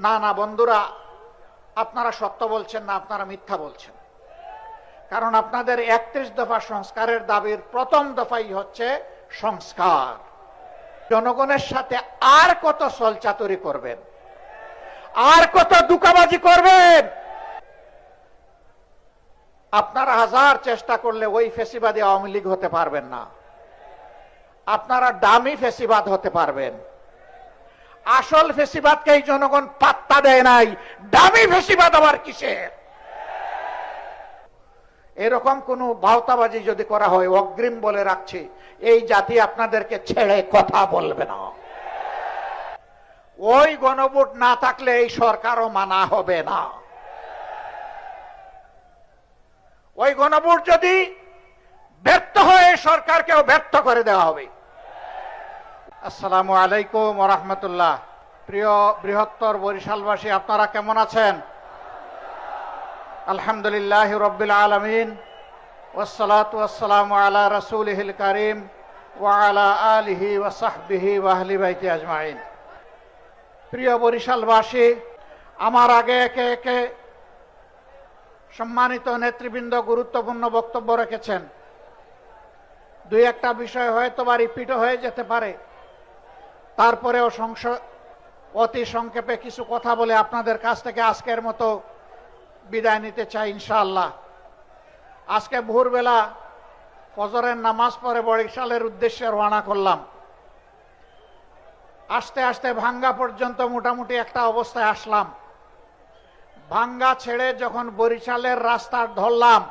না না বন্ধুরা, আপনারা সত্য বলছেন না, আপনারা মিথ্যা বলছেন। কারণ আপনাদের ৩১ দফা সংস্কারের দাবির প্রথম দফাই হচ্ছে সংস্কার। জনগণের সাথে আর কত ছলচাতুরি করবেন, আর কত দুকাবাজি করবেন? আপনারা হাজার চেষ্টা করলে ওই ফেসিবাদী আওয়ামী লীগ হতে পারবেন না। আপনারা দামি ফেসিবাদ হতে পারবেন। আসল ফেসিবাদকে এই জনগণ পাত্তা দেয় নাই, দামি ফেসিবাদ আবার কিসের? এরকম কোন ভাওতাবাজি যদি করা হয়, অগ্রিম বলে রাখছি, এই জাতি আপনাদেরকে ছেড়ে কথা বলবে না। ওই গণভোট না থাকলে এই সরকারও মানা হবে না। ওই গণভোট যদি ব্যর্থ হয়, সরকারকেও ব্যর্থ করে দেওয়া হবে। আসসালামু আলাইকুম ওয়া রাহমাতুল্লাহ। প্রিয় বৃহত্তর বরিশালবাসী, আপনারা কেমন আছেন? আলহামদুলিল্লাহি রাব্বিল আলামিন, ওয়াসসালাতু ওয়াসসালামু আলা রাসূলিহিল কারীম ওয়া আলা আলিহি ওয়া সাহবিহি ওয়া আহলি বাইতি আজমাইন। প্রিয় বরিশালবাসী, আমার আগে একে একে সম্মানিত নেতৃবৃন্দ গুরুত্বপূর্ণ বক্তব্য রেখেছেন। দুই একটা বিষয় হয়তো বা রিপিট হয়ে যেতে পারে, তারপরেও অতি সংক্ষেপে কিছু কথা বলে আপনাদের কাছ থেকে আজকের মতো বিদায় নিতে চাই ইনশাআল্লাহ। আজকে ভোরবেলা ফজরের নামাজ পড়ে বরিশালের উদ্দেশ্যে রওনা করলাম। আস্তে আস্তে ভাঙ্গা পর্যন্ত মোটামুটি একটা অবস্থায় আসলাম। ভাঙ্গা ছেড়ে যখন বরিশালের রাস্তা ধরলাম,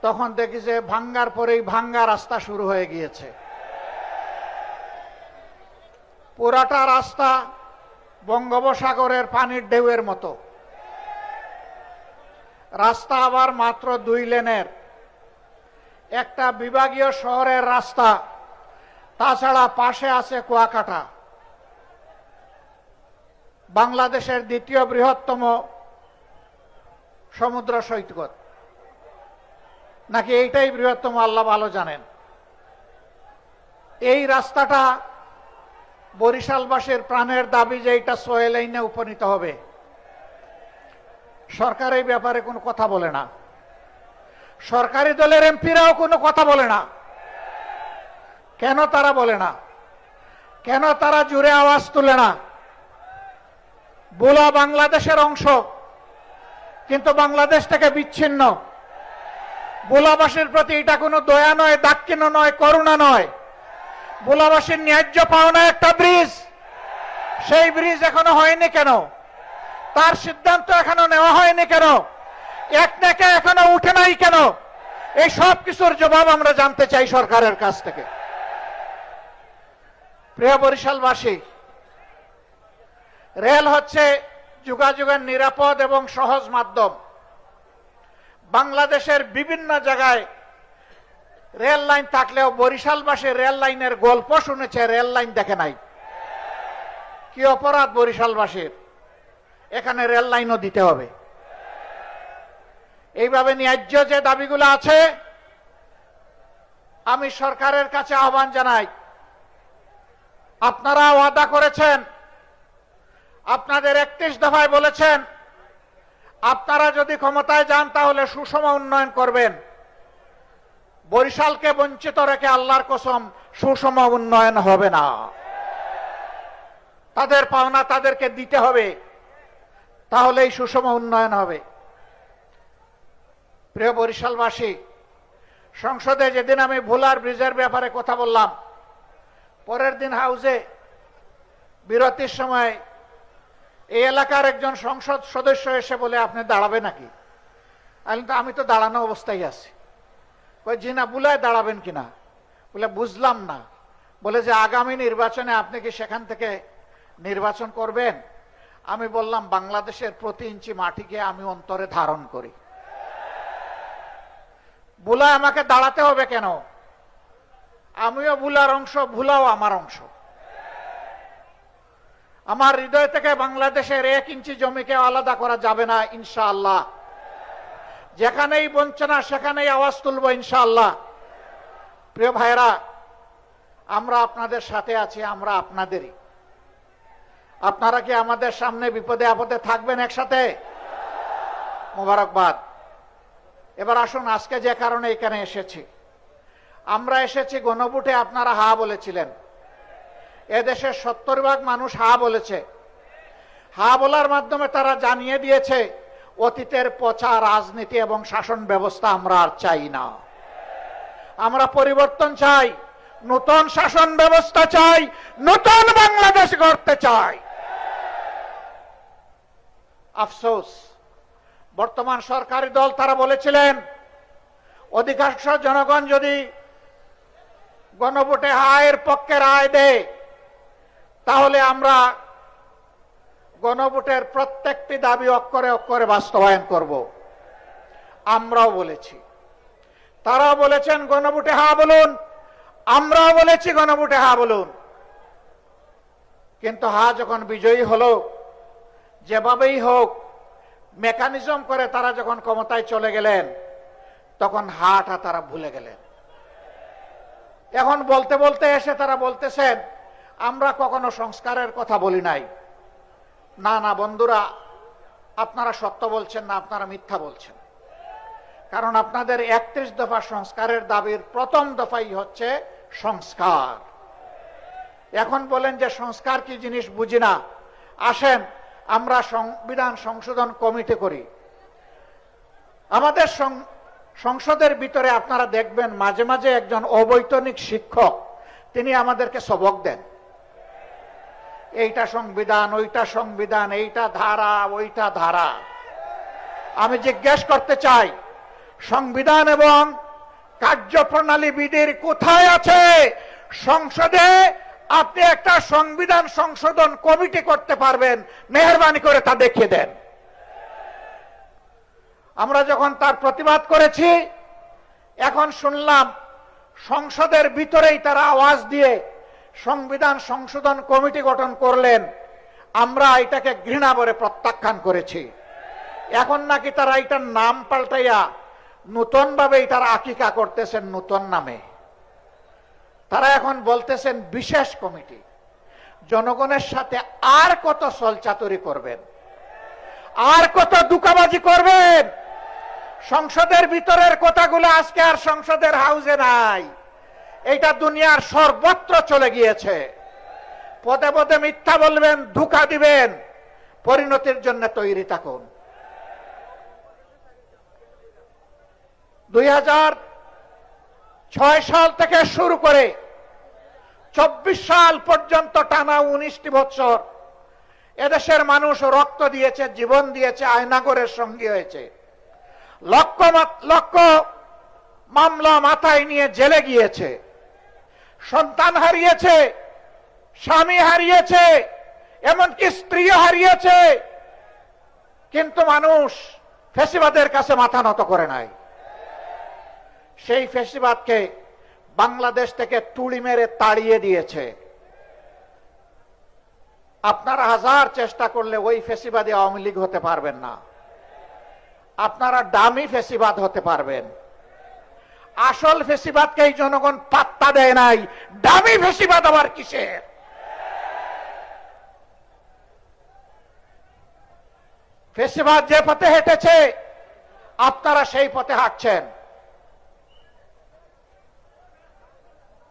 তখন দেখি যে ভাঙ্গার পরেই ভাঙ্গা রাস্তা শুরু হয়ে গিয়েছে। পুরাটা রাস্তা বঙ্গোপসাগরের পানির ঢেউয়ের মতো। রাস্তা আবার মাত্র ২ লেনের, একটা বিভাগীয় শহরের রাস্তা, তাছাড়া পাশে আছে কুয়াকাটা, বাংলাদেশের দ্বিতীয় বৃহত্তম সমুদ্র সৈকত, নাকি এইটাই বৃহত্তম আল্লাহ ভালো জানেন। এই রাস্তাটা বরিশালবাসীর প্রাণের দাবি যে এটা ৬ লাইনে উপনীত হবে। সরকার এই ব্যাপারে কোনো কথা বলে না, সরকারি দলের এমপিরাও কোনো কথা বলে না। কেন তারা বলে না? কেন তারা জোরে আওয়াজ তুলে না? ভোলা বাংলাদেশের অংশ, কিন্তু বাংলাদেশ থেকে বিচ্ছিন্ন। ভোলাবাসীর প্রতি এটা কোনো দয়া নয়, দাক্ষিণ্য নয়, করুণা নয়। ভোলাবাসীর ন্যায্য পাওনা একটা ব্রিজ, সেই ব্রিজ এখনো হয়নি কেন? তার সিদ্ধান্ত এখনো নেওয়া হয়নি কেন? এক নেকে এখনো উঠে নাই কেন? এই সব কিছুর জবাব আমরা জানতে চাই সরকারের কাছ থেকে। প্রিয় বরিশালবাসী, রেল হচ্ছে যোগাযোগের নিরাপদ এবং সহজ মাধ্যম। বাংলাদেশের বিভিন্ন জায়গায় রেল লাইন থাকলেও বরিশালবাসী রেল লাইনের গল্প শুনেছে, রেল লাইন দেখে নাই। কি অপরাধ বরিশালবাসীর? এখানে রেল লাইনও দিতে হবে। এইভাবে ন্যায্য যে দাবিগুলো আছে, আমি সরকারের কাছে আহ্বান জানাই, আপনারা ওয়াদা করেছেন, আপনাদের ৩১ দফায় বলেছেন আপনারা যদি ক্ষমতায় যান তাহলে সুষম উন্নয়ন করবেন। বরিশালকে বঞ্চিত রেখে আল্লাহর কসম সুষম উন্নয়ন হবে না। তাদের পাওনা তাদেরকে দিতে হবে, তাহলেই সুষম উন্নয়ন হবে। প্রিয় বরিশালবাসী, সংসদে যেদিন আমি ভোলার ব্রিজের ব্যাপারে কথা বললাম, পরের দিন হাউসে বিরতির সময় এই এলাকার একজন সংসদ সদস্য এসে বলে, আপনি দাঁড়াবেন নাকি? আমি তো দাঁড়ানো অবস্থায় আছি। জি না, বুলায় দাঁড়াবেন কিনা? বলে বুঝলাম না। বলে যে আগামী নির্বাচনে আপনি কি সেখান থেকে নির্বাচন করবেন? আমি বললাম, বাংলাদেশের প্রতি ইঞ্চি মাটিকে আমি অন্তরে ধারণ করি। বুলায় আমাকে দাঁড়াতে হবে কেন? আমিও বুলার অংশ, ভুলাও আমার অংশ। আমার হৃদয় থেকে বাংলাদেশের ১ ইঞ্চি জমিকে আলাদা করা যাবে না ইনশাআল্লাহ। যেখানেই বঞ্চনা সেখানেই আওয়াজ তুলব ইনশাআল্লাহ। প্রিয় ভাইরা, আমরা আপনাদের সাথে আছি, আমরা আপনাদেরই। আপনারা কি আমাদের সামনে বিপদে আপদে থাকবেন একসাথে? মোবারকবাদ। এবার আসুন, আজকে যে কারণে এখানে এসেছি, আমরা এসেছি গণভোটে আপনারা হা বলেছিলেন। এদেশের 70% মানুষ হা বলেছে। হা বলার মাধ্যমে তারা জানিয়ে দিয়েছে অতীতের পচা রাজনীতি এবং শাসন ব্যবস্থা আমরা আর চাই না। আমরা পরিবর্তন চাই, নতুন শাসন ব্যবস্থা চাই, নতুন বাংলাদেশ গড়তে চাই। আফসোস, বর্তমান সরকারি দল তারা বলেছিলেন অধিকাংশ জনগণ যদি গণভোটে হায়ের পক্ষে রায় দেয় তাহলে আমরা গণভোটের প্রত্যেকটি দাবি অক্ষরে অক্ষরে বাস্তবায়ন করব। আমরাও বলেছি, তারাও বলেছেন গণভোটে হা বলুন, আমরাও বলেছি গণভোটে হা বলুন। কিন্তু হা যখন বিজয়ী হলো, যেভাবেই হোক মেকানিজম করে তারা যখন ক্ষমতায় চলে গেলেন, তখন হাটা তারা ভুলে গেলেন। এখন বলতে বলতে এসে তারা বলতেছেন আমরা কখনো সংস্কারের কথা বলি নাই। না না বন্ধুরা, আপনারা সত্য বলছেন না, আপনারা মিথ্যা বলছেন। কারণ আপনাদের 31 দফা সংস্কারের দাবির প্রথম দফাই হচ্ছে সংস্কার। এখন বলেন যে সংস্কার কি জিনিস বুঝি না। আসেন আমরা সংবিধান সংশোধন কমিটি করি। আমাদের সংসদের ভিতরে আপনারা দেখবেন মাঝে মাঝে একজন অবৈতনিক শিক্ষক তিনি আমাদেরকে সবক দেন, এইটা সংবিধান, ওইটা সংবিধান, এইটা ধারা, ওইটা ধারা। আমি জিজ্ঞেস করতে চাই, সংবিধান এবং কার্যপ্রণালী বিধির কোথায় আছে? সংসদে আপনি একটা সংবিধান সংশোধন কমিটি করতে পারবেন, মেহেরবানি করে তা দেখিয়ে দেন। আমরা যখন তার প্রতিবাদ করেছি, এখন শুনলাম সংসদের ভিতরেই তারা আওয়াজ দিয়ে সংবিধান সংশোধন কমিটি গঠন করলেন। আমরা এটাকে ঘৃণা করে প্রত্যাখ্যান করেছি। এখন নাকি তারা এটার নাম পাল্টাইয়া নতুন ভাবে এটার আকিকা করতেছেন নতুন নামে। তারা এখন বলতেছেন বিশেষ কমিটি। জনগণের সাথে আর কত ছলচাতুরি করবেন, আর কত দুকাবাজি করবেন? সংসদের ভিতরের কথাগুলো আজকে আর সংসদের হাউসে নাই, এটা দুনিয়ার সর্বত্র চলে গিয়েছে। পদে পদে মিথ্যা বলবেন, ধোঁকা দিবেন, পরিণতির জন্য তৈরি থাকুন। 2006 সাল থেকে শুরু করে 24 সাল পর্যন্ত টানা 19টি বছর এদেশের মানুষ রক্ত দিয়েছে, জীবন দিয়েছে, আয়নাগরের সঙ্গী হয়েছে। লক্ষ লক্ষ মামলা মাথায় নিয়ে জেলে গিয়েছে, সন্তান হারিয়েছে, স্বামী হারিয়েছে, এমনকি স্ত্রীও হারিয়েছে। কিন্তু মানুষ ফ্যাসিবাদের কাছে মাথা নত করে নাই। সেই ফ্যাসিবাদকে বাংলাদেশ থেকে তুড়ি মেরে তাড়িয়ে দিয়েছে। আপনারা হাজার চেষ্টা করলে ওই ফ্যাসিবাদী আওয়ামী লীগ হতে পারবেন না। আপনারা ডামি ফ্যাসিবাদ হতে পারবেন। আসল ফ্যাসিবাদকে এই জনগণ পাত্তা দেয় নাই, ডামি ফ্যাসিবাদ আবার কিসের? ফ্যাসিবাদ যে পথে হেঁটেছে আপনারা সেই পথে হাঁটছেন।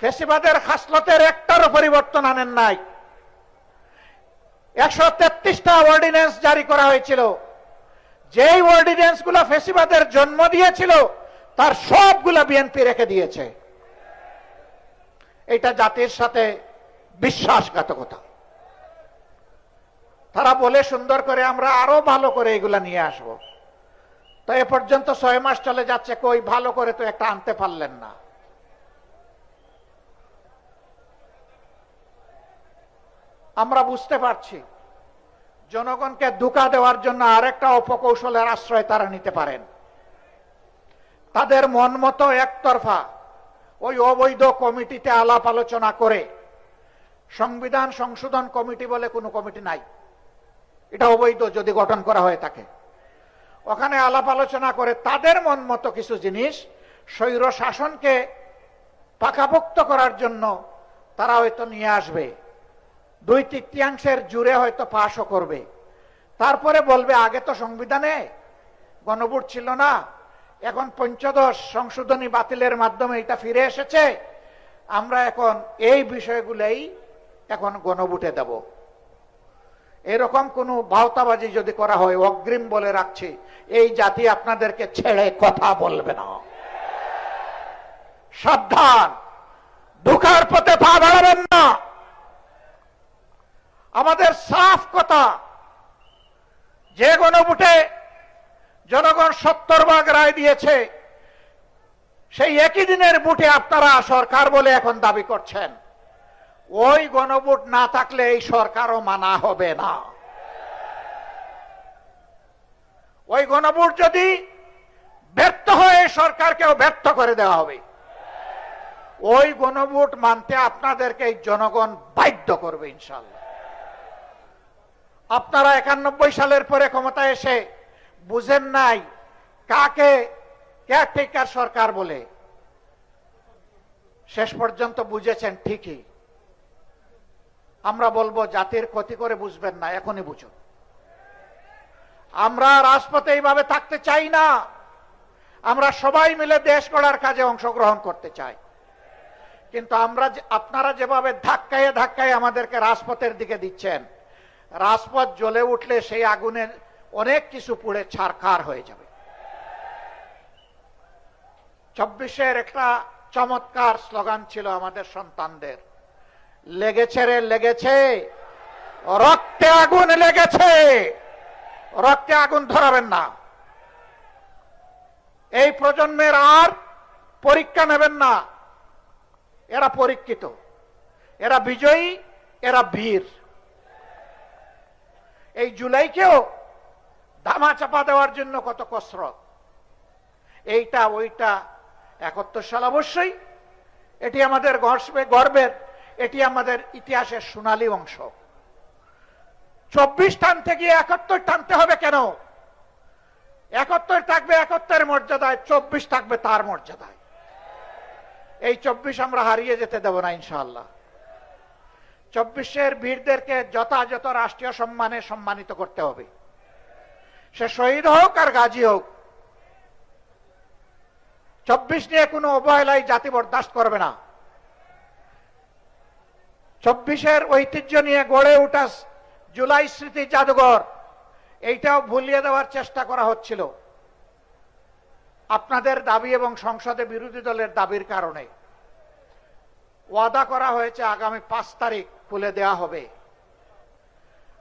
ফ্যাসিবাদের খাসলতের একটারও পরিবর্তন আনেন নাই। 133টা অর্ডিন্যান্স জারি করা হয়েছিল। যেই অর্ডিন্যান্স গুলো ফ্যাসিবাদের জন্ম দিয়েছিল তার সবগুলা বিএনপি রেখে দিয়েছে। এটা জাতির সাথে বিশ্বাসঘাতকতা। তারা বলে সুন্দর করে আমরা আরো ভালো করে এগুলা নিয়ে আসব। তো এ পর্যন্ত 6 মাস চলে যাচ্ছে, কই ভালো করে তো একটা আনতে পারলেন না। আমরা বুঝতে পারছি জনগণকে ধোঁকা দেওয়ার জন্য আরেকটা অপকৌশলের আশ্রয় তারা নিতে পারেন। তাদের মন মতো একতরফা ওই অবৈধ কমিটিতে আলাপ আলোচনা করে, সংবিধান সংশোধন কমিটি বলে কোনো কমিটি নাই, এটা অবৈধ যদি গঠন করা হয়ে থাকে। ওখানে আলাপ আলোচনা করে তাদের মন মতো কিছু জিনিস স্বৈর শাসনকে পাকাপোক্ত করার জন্য তারা হয়তো নিয়ে আসবে। 2/3 জুড়ে হয়তো পাশও করবে, তারপরে বলবে আগে তো সংবিধানে গণভোট ছিল না, এখন 15 সংশোধনী বাতিলের মাধ্যমে এটা ফিরে এসেছে, আমরা এখন এই বিষয়গুলোই এখন গণভোটে দেব। এরকম কোনো ভাওতাবাজি যদি করা হয়, অগ্রিম বলে রাখছি, এই জাতি আপনাদেরকে ছেড়ে কথা বলবে না। সাবধান, ধোঁকার পথে পা বাড়াবেন না। আমাদের সাফ কথা, যে গণভোটে জনগণ 70 রায় দিয়েছে, সেই একই দিনের ভোটে আপনারা সরকার বলে এখন দাবি করছেন, ওই গণভোট না থাকলে এই সরকারও মানা হবে না। ওই গণভোট যদি ব্যর্থ হয়, সরকারকেও ব্যর্থ করে দেওয়া হবে। ওই গণভোট মানতে আপনাদেরকে জনগণ বাধ্য করবে ইনশাআল্লাহ। আপনারা 91 সালের পরে ক্ষমতায় এসে বুঝেন নাই কাকে কেয়ারটেকার সরকার বলে, শেষ পর্যন্ত বুঝেছেন ঠিকই। আমরা বলবো জাতির ক্ষতি করে বুঝবেন না, এখনই বুঝুন। আমরা রাজপথে এইভাবে থাকতে চাই না, আমরা সবাই মিলে দেশ গড়ার কাজে অংশগ্রহণ করতে চাই। কিন্তু আপনারা যেভাবে ধাক্কায় ধাক্কায় আমাদেরকে রাজপথের দিকে দিচ্ছেন, রাজপথ জ্বলে উঠলে সেই আগুনের অনেক কিছু পুড়ে ছারখার হয়ে যাবে। 24-এর একটা চমৎকার স্লোগান ছিল আমাদের সন্তানদের, লেগেছে রে লেগেছে, রক্তে আগুন লেগেছে, রক্তে আগুন ধরাবেন না। এই প্রজন্মের আর পরীক্ষা নেবেন না, এরা পরীক্ষিত, এরা বিজয়ী, এরা বীর। এই জুলাইকেও ধামা চাপা দেওয়ার জন্য কত কসরত, এইটা ওইটা। 71 সাল অবশ্যই এটি আমাদের গর্বের, এটি আমাদের ইতিহাসের সোনালী অংশ। 24 টানতে গিয়ে 71 টানতে হবে কেন? 71 থাকবে 71-এর মর্যাদায়, 24 থাকবে তার মর্যাদায়। এই 24 আমরা হারিয়ে যেতে দেব না ইনশাআল্লাহ। 24-এর বীরদেরকে যথাযথ রাষ্ট্রীয় সম্মানে সম্মানিত করতে হবে, সে শহীদ হোক আর গাজী হোক। 24 নিয়ে কোনো অবহেলায় জাতি বরদাস্ত করবে না। 24-এর ঐতিহ্য নিয়ে গড়ে ওঠা জুলাই স্মৃতি জাদুঘর, এইটাও ভুলিয়ে দেওয়ার চেষ্টা করা হচ্ছিল আপনাদের দাবি এবং সংসদে বিরোধী দলের দাবির কারণে। ওয়াদা করা হয়েছে আগামী 5 তারিখ খুলে দেওয়া হবে।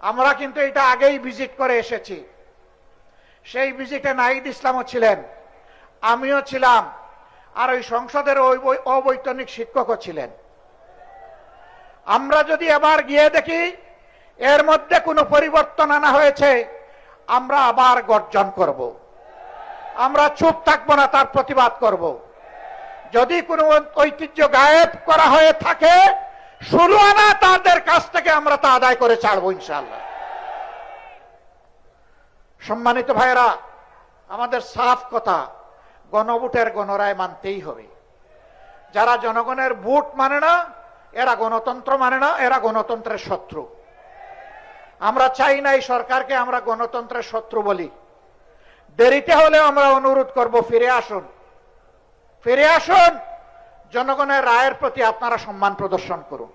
আমরা কিন্তু এটা আগেই ভিজিট করে এসেছি। সেই ভিজিটে নাহিদ ইসলামও ছিলেন, আমিও ছিলাম, আর ওই সংসদের অবৈতনিক শিক্ষকও ছিলেন। আমরা যদি এবার গিয়ে দেখি এর মধ্যে কোনো পরিবর্তন আনা হয়েছে, আমরা আবার গর্জন করব, আমরা চুপ থাকবো না, তার প্রতিবাদ করব। যদি কোনো ঐতিহ্য গায়েব করা হয়ে থাকে, 16 আনা তাদের কাছ থেকে আমরা তা আদায় করে ছাড়বো ইনশাআল্লাহ। সম্মানিত ভাইরা, আমাদের সাফ কথা, গণভোটের গণরায় মানতেই হবে। যারা জনগণের ভোট মানে না, এরা গণতন্ত্র মানে না, এরা গণতন্ত্রের শত্রু। আমরা চাই না এই সরকারকে আমরা গণতন্ত্রের শত্রু বলি। দেরিতে হলেও আমরা অনুরোধ করব, ফিরে আসুন, ফিরে আসুন। জনগণের রায়ের প্রতি আপনারা সম্মান প্রদর্শন করুন।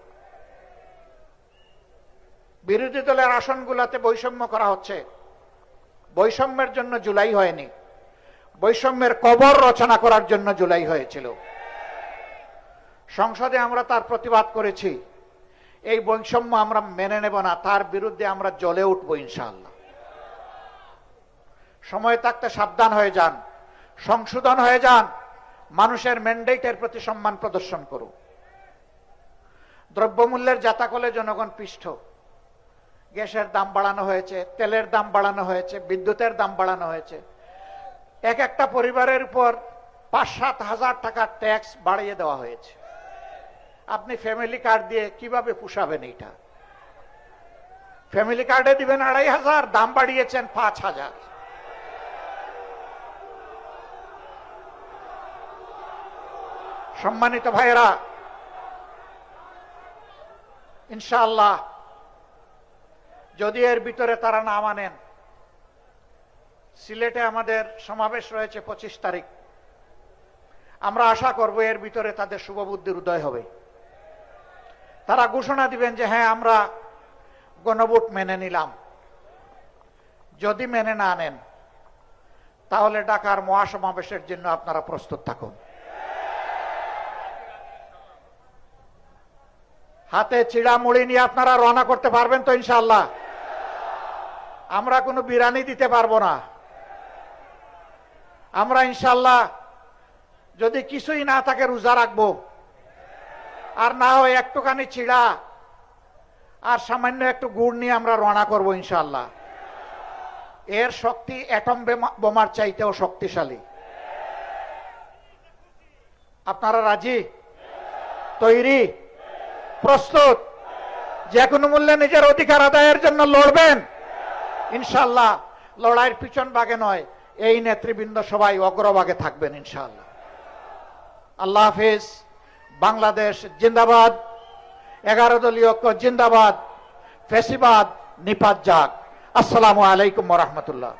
বিরোধী দলের আসনগুলোতে বৈষম্য করা হচ্ছে। বৈষম্যের জন্য জুলাই হয়নি, বৈষম্যের কবর রচনা করার জন্য জুলাই হয়েছিল। সংসদে আমরা তার প্রতিবাদ করেছি। এই বৈষম্য আমরা মেনে নেব না, তার বিরুদ্ধে আমরা জ্বলে উঠবো ইনশাআল্লাহ। সময় থাকতে সাবধান হয়ে যান, সংশোধন হয়ে যান, মানুষের ম্যান্ডেটের প্রতি সম্মান প্রদর্শন করুন। দ্রব্যমূল্যের জাতাকলে জনগণ পিষ্ট। গ্যাসের দাম বাড়ানো হয়েছে, তেলের দাম বাড়ানো হয়েছে, বিদ্যুতের দাম বাড়ানো হয়েছে। এক একটা পরিবারের উপর 5-7 হাজার টাকার ট্যাক্স বাড়িয়ে দেওয়া হয়েছে। আপনি ফ্যামিলি কার্ড দিয়ে কিভাবে পোষাবেন? এটা ফ্যামিলি কার্ডে দিবেন 2500, দাম বাড়িয়েছেন 5000। সম্মানিত ভাইয়েরা, ইনশাআল্লাহ যদি এর ভিতরে তারা না মানেন, সিলেটে আমাদের সমাবেশ রয়েছে 25 তারিখ, আমরা আশা করব এর ভিতরে তাদের শুভবুদ্ধির উদয় হবে। তারা ঘোষণা দিবেন যে হ্যাঁ আমরা গণভোট মেনে নিলাম। যদি মেনে না নেন, তাহলে ঢাকার মহাসমাবেশের জন্য আপনারা প্রস্তুত থাকুন। হাতে চিড়া মুড়ি নিয়ে আপনারা রওনা করতে পারবেন তো ইনশাআল্লাহ? আমরা কোনো বিরানি দিতে পারবো না। আমরা ইনশাআল্লাহ যদি কিছুই না থাকে রোজা রাখবো, আর না হয় একটুখানি চিড়া আর সামান্য একটু গুড় নিয়ে আমরা রওনা করবো ইনশাআল্লাহ। এর শক্তি অ্যাটম বোমার চাইতেও শক্তিশালী। আপনারা রাজি, তৈরি, প্রস্তুত? যে কোনো মূল্যে নিজের অধিকার আদায়ের জন্য লড়বেন ইনশাআল্লাহ। লড়াইয়ের পিছন ভাগে নয়, এই নেতৃবৃন্দ সবাই অগ্রভাগে থাকবেন ইনশাআল্লাহ। আল্লাহ হাফিজ। বাংলাদেশ জিন্দাবাদ। 11 দলীয় ঐক্য জিন্দাবাদ। ফ্যাসিবাদ নিপাত যাক। আসসালামু আলাইকুম ওয়া রাহমাতুল্লাহ।